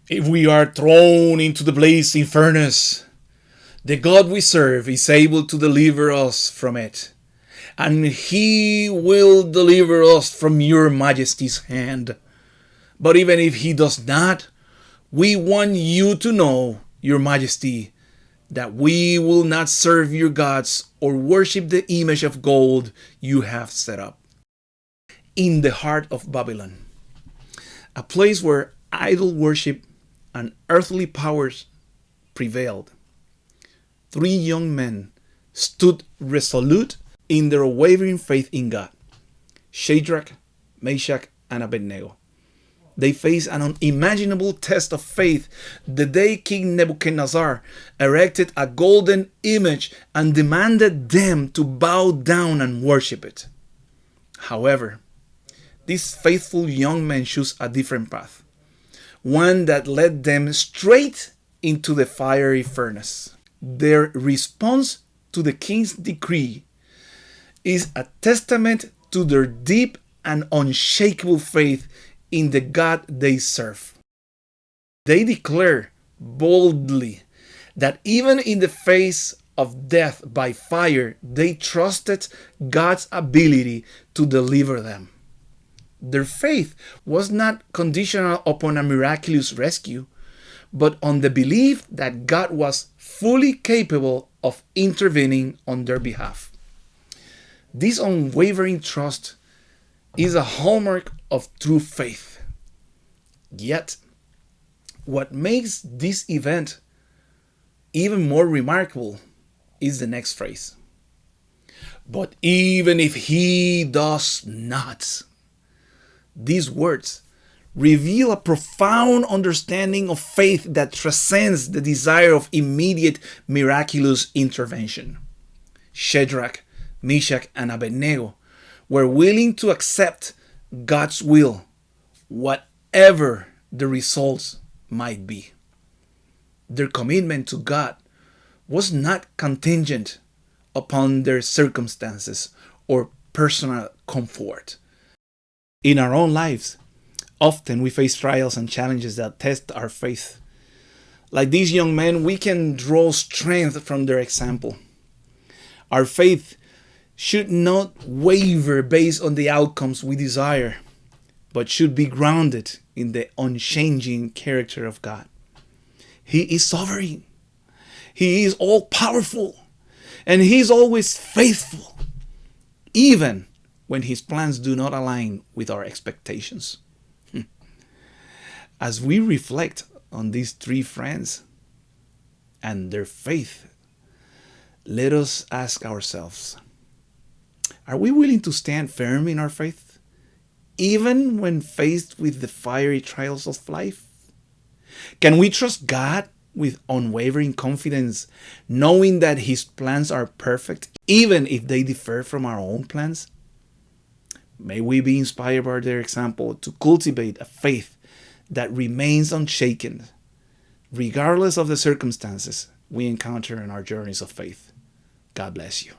If we are thrown into the blazing furnace, the God we serve is able to deliver us from it, and He will deliver us from your majesty's hand. But even if He does not, we want you to know, your majesty, that we will not serve your gods or worship the image of gold you have set up. In the heart of Babylon, a place where idol worship and earthly powers prevailed, three young men stood resolute in their wavering faith in God: Shadrach, Meshach, and Abednego. They faced an unimaginable test of faith the day King Nebuchadnezzar erected a golden image and demanded them to bow down and worship it. However, these faithful young men chose a different path, one that led them straight into the fiery furnace. Their response to the king's decree is a testament to their deep and unshakable faith in the God they serve. They declare boldly that even in the face of death by fire, they trusted God's ability to deliver them. Their faith was not conditional upon a miraculous rescue, but on the belief that God was fully capable of intervening on their behalf. This unwavering trust is a hallmark of true faith. Yet, what makes this event even more remarkable is the next phrase. But even if He does not, these words reveal a profound understanding of faith that transcends the desire of immediate miraculous intervention. Shadrach, Meshach, and Abednego were willing to accept God's will, whatever the results might be. Their commitment to God was not contingent upon their circumstances or personal comfort. In our own lives, often we face trials and challenges that test our faith. Like these young men, we can draw strength from their example. Our faith should not waver based on the outcomes we desire, but should be grounded in the unchanging character of God. He is sovereign. He is all powerful. And He is always faithful, even when His plans do not align with our expectations. As we reflect on these three friends and their faith, let us ask ourselves, are we willing to stand firm in our faith, even when faced with the fiery trials of life? Can we trust God with unwavering confidence, knowing that His plans are perfect, even if they differ from our own plans? May we be inspired by their example to cultivate a faith that remains unshaken, regardless of the circumstances we encounter in our journeys of faith. God bless you.